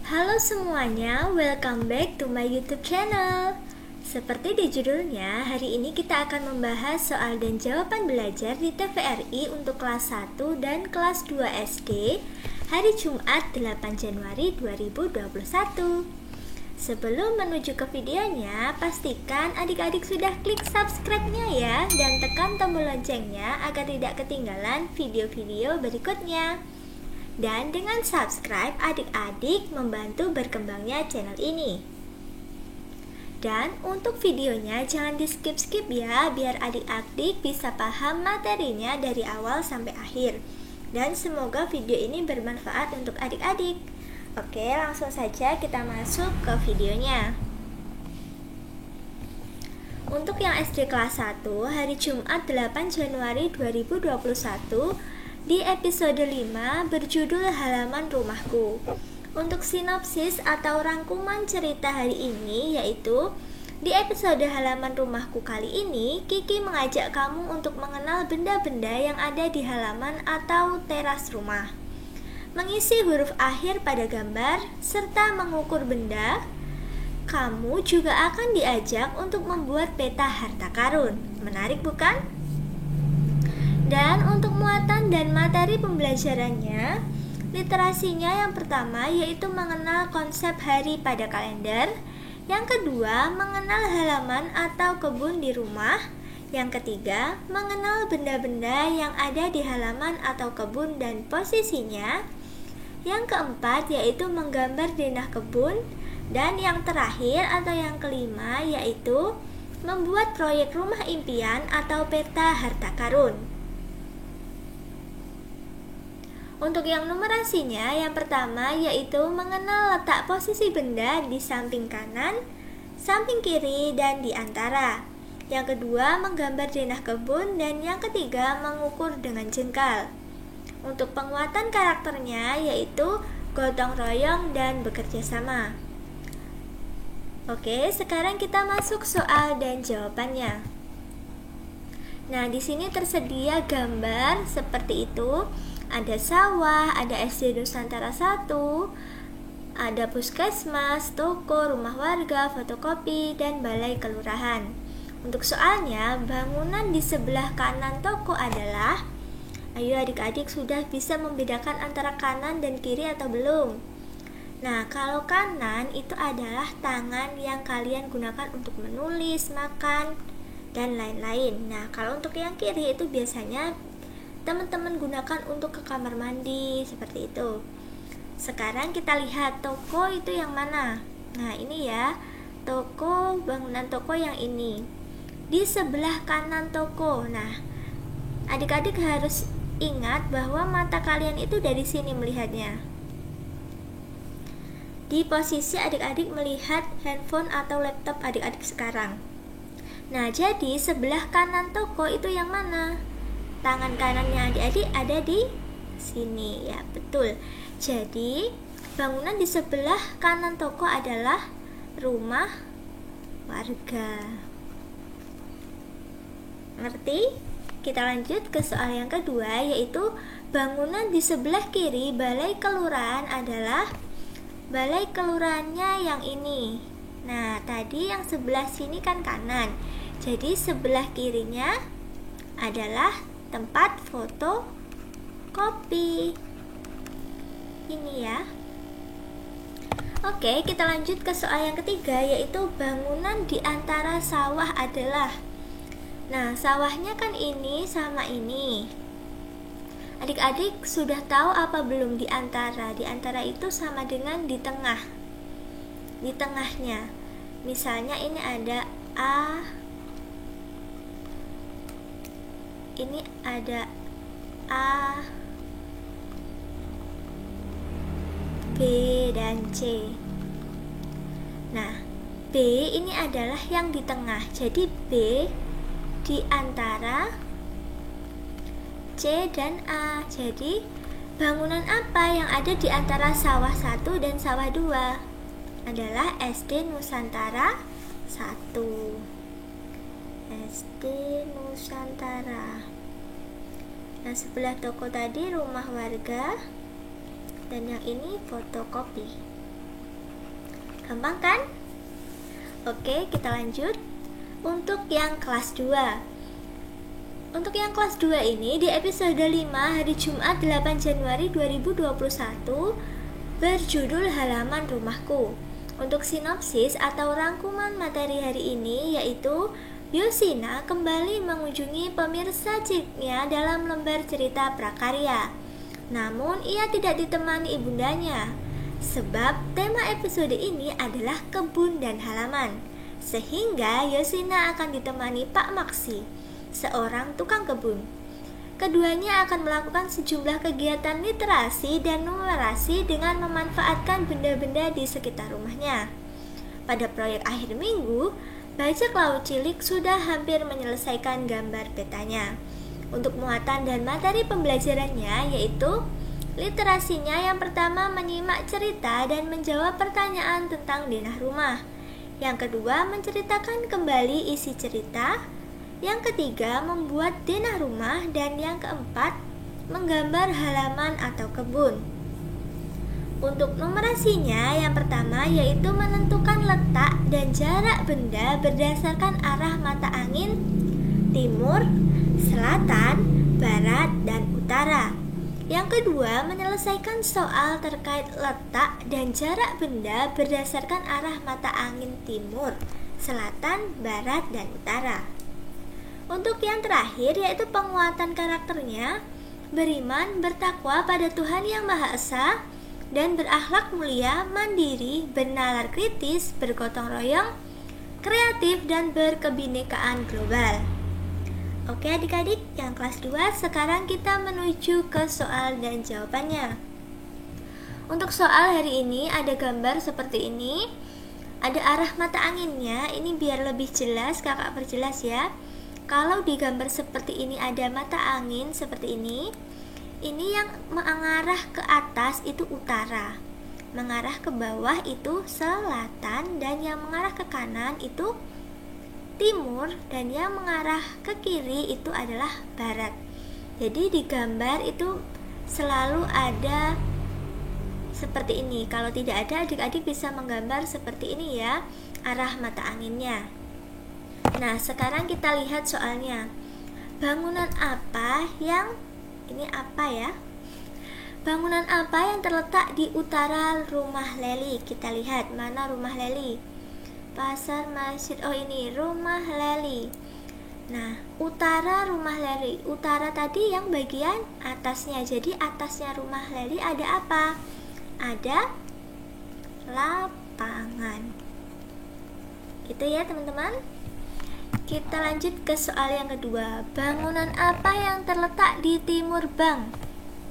Halo semuanya, welcome back to my YouTube channel. Seperti di judulnya, hari ini kita akan membahas soal dan jawaban belajar di TVRI untuk kelas 1 dan kelas 2 SD hari Jumat 8 Januari 2021. Sebelum menuju ke videonya, pastikan adik-adik sudah klik subscribe-nya ya dan tekan tombol loncengnya agar tidak ketinggalan video-video berikutnya. Dan dengan subscribe, adik-adik membantu berkembangnya channel ini. Dan untuk videonya jangan di skip-skip ya, biar adik-adik bisa paham materinya dari awal sampai akhir. Dan semoga video ini bermanfaat untuk adik-adik. Oke, langsung saja kita masuk ke videonya. Untuk yang SD kelas 1, hari Jumat 8 Januari 2021, di episode 5 berjudul Halaman Rumahku. Untuk sinopsis atau rangkuman cerita hari ini yaitu di episode Halaman Rumahku kali ini, Kiki mengajak kamu untuk mengenal benda-benda yang ada di halaman atau teras rumah, mengisi huruf akhir pada gambar, serta mengukur benda. Kamu juga akan diajak untuk membuat peta harta karun. Menarik bukan? Dan untuk muatan dan materi pembelajarannya, literasinya yang pertama yaitu mengenal konsep hari pada kalender, yang kedua mengenal halaman atau kebun di rumah, yang ketiga mengenal benda-benda yang ada di halaman atau kebun dan posisinya, yang keempat yaitu menggambar denah kebun, dan yang terakhir atau yang kelima yaitu membuat proyek rumah impian atau peta harta karun. Untuk yang numerasinya, yang pertama yaitu mengenal letak posisi benda di samping kanan, samping kiri, dan di antara. Yang kedua menggambar denah kebun, dan yang ketiga mengukur dengan jengkal. Untuk penguatan karakternya yaitu gotong royong dan bekerja sama. Oke, sekarang kita masuk soal dan jawabannya. Nah, di sini tersedia gambar seperti itu. Ada sawah, ada SD Nusantara 1, ada puskesmas, toko, rumah warga, fotokopi, dan balai kelurahan. Untuk soalnya, bangunan di sebelah kanan toko adalah, ayo adik-adik sudah bisa membedakan antara kanan dan kiri atau belum? Nah, kalau kanan itu adalah tangan yang kalian gunakan untuk menulis, makan, dan lain-lain. Nah, kalau untuk yang kiri itu biasanya teman-teman gunakan untuk ke kamar mandi, seperti itu. Sekarang kita lihat toko itu yang mana. Nah, ini ya, toko, bangunan toko yang ini. Di sebelah kanan toko. Nah, adik-adik harus ingat bahwa mata kalian itu dari sini melihatnya. Di posisi adik-adik melihat handphone atau laptop adik-adik sekarang. Nah, jadi sebelah kanan toko itu yang mana? Tangan kanannya adik-adik ada di sini ya, betul. Jadi bangunan di sebelah kanan toko adalah rumah warga. Ngerti? Kita lanjut ke soal yang kedua yaitu bangunan di sebelah kiri balai kelurahan adalah balai kelurahannya yang ini. Nah, tadi yang sebelah sini kan kanan. Jadi sebelah kirinya adalah tempat foto kopi ini ya. Oke, kita lanjut ke soal yang ketiga yaitu bangunan di antara sawah adalah. Nah, sawahnya kan ini sama ini. Adik-adik sudah tahu apa belum di antara? Di antara itu sama dengan di tengah. Di tengahnya. Misalnya ini ada A, ini ada A, B, dan C. Nah, B ini adalah yang di tengah. Jadi B di antara C dan A. Jadi bangunan apa yang ada di antara sawah 1 dan sawah 2? Adalah SD Nusantara 1. SD Nusantara. Nah, sebelah toko tadi rumah warga, dan yang ini fotokopi. Gampang kan? Oke, kita lanjut. Untuk yang kelas 2. Untuk yang kelas 2 ini di episode 5 hari Jumat 8 Januari 2021 berjudul Halaman Rumahku. Untuk sinopsis atau rangkuman materi hari ini yaitu Yoshina kembali mengunjungi pemirsa ciknya dalam lembar cerita prakarya. Namun ia tidak ditemani ibundanya, sebab tema episode ini adalah kebun dan halaman. Sehingga Yoshina akan ditemani Pak Maksi, seorang tukang kebun. Keduanya akan melakukan sejumlah kegiatan literasi dan numerasi dengan memanfaatkan benda-benda di sekitar rumahnya. Pada proyek akhir minggu, Bajak Laut Cilik sudah hampir menyelesaikan gambar petanya. Untuk muatan dan materi pembelajarannya yaitu literasinya yang pertama menyimak cerita dan menjawab pertanyaan tentang denah rumah. Yang kedua menceritakan kembali isi cerita. Yang ketiga membuat denah rumah. Dan yang keempat menggambar halaman atau kebun. Untuk numerasinya yang pertama yaitu menentukan letak dan jarak benda berdasarkan arah mata angin timur, selatan, barat, dan utara. Yang kedua menyelesaikan soal terkait letak dan jarak benda berdasarkan arah mata angin timur, selatan, barat, dan utara. Untuk yang terakhir yaitu penguatan karakternya, beriman, bertakwa pada Tuhan Yang Maha Esa, dan berakhlak mulia, mandiri, bernalar kritis, bergotong royong, kreatif, dan berkebinekaan global. Oke adik-adik, yang kelas 2 sekarang kita menuju ke soal dan jawabannya. Untuk soal hari ini ada gambar seperti ini. Ada arah mata anginnya, ini biar lebih jelas kakak perjelas ya. Kalau di gambar seperti ini ada mata angin seperti ini yang mengarah ke atas itu utara, mengarah ke bawah itu selatan, dan yang mengarah ke kanan itu timur, dan yang mengarah ke kiri itu adalah barat. Jadi di gambar itu selalu ada seperti ini. Kalau tidak ada, adik-adik bisa menggambar seperti ini ya, arah mata anginnya. Nah, sekarang kita lihat soalnya. Bangunan apa yang Bangunan apa yang terletak di utara rumah Leli? Kita lihat mana rumah Leli. Pasar, masjid. Oh, ini rumah Leli. Nah, utara rumah Leli. Utara tadi yang bagian atasnya. Jadi atasnya rumah Leli ada apa? Ada lapangan. Gitu ya teman-teman. Kita lanjut ke soal yang kedua. Bangunan apa yang terletak di timur bank?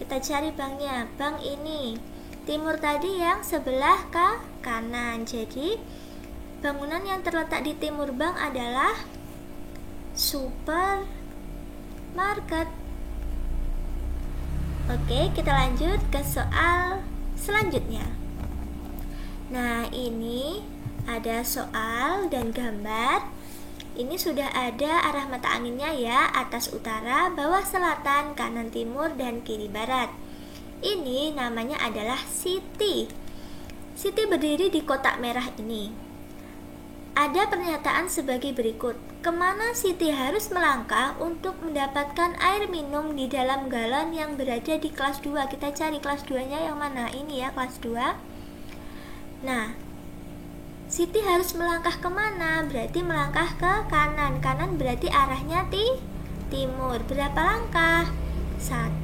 Kita cari banknya. Bank ini. Timur tadi yang sebelah ke kanan. Jadi bangunan yang terletak di timur bank adalah supermarket. Oke, kita lanjut ke soal selanjutnya. Nah, ini ada soal dan gambar. Ini sudah ada arah mata anginnya ya, atas utara, bawah selatan, kanan timur, dan kiri barat. Ini namanya adalah Siti. Siti berdiri di kotak merah ini. Ada pernyataan sebagai berikut. Kemana Siti harus melangkah untuk mendapatkan air minum di dalam galon yang berada di kelas 2? Kita cari kelas 2-nya yang mana? Ini ya, kelas 2. Nah, Siti harus melangkah kemana? Berarti melangkah ke kanan. Kanan berarti arahnya timur. Berapa langkah? 1,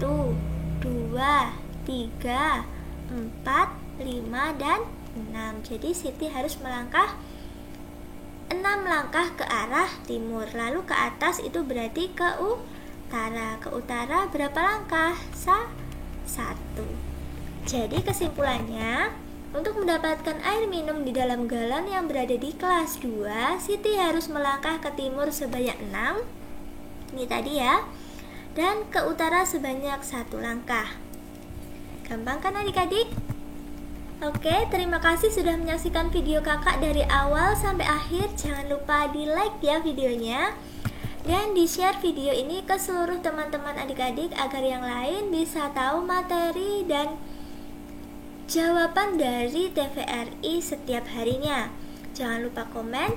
2, 3, 4, 5, dan 6. Jadi Siti harus melangkah 6 langkah ke arah timur. Lalu ke atas itu berarti ke utara. Ke utara berapa langkah? 1. Jadi kesimpulannya, untuk mendapatkan air minum di dalam galon yang berada di kelas 2, Siti harus melangkah ke timur sebanyak 6. Ini tadi ya. Dan ke utara sebanyak 1 langkah. Gampang kan adik-adik? Oke, terima kasih sudah menyaksikan video kakak dari awal sampai akhir. Jangan lupa di like ya videonya. Dan di share video ini ke seluruh teman-teman adik-adik agar yang lain bisa tahu materi dan jawaban dari TVRI setiap harinya. Jangan lupa komen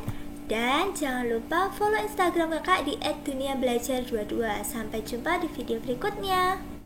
dan jangan lupa follow Instagram kakak di @duniabelajar22. Sampai jumpa di video berikutnya.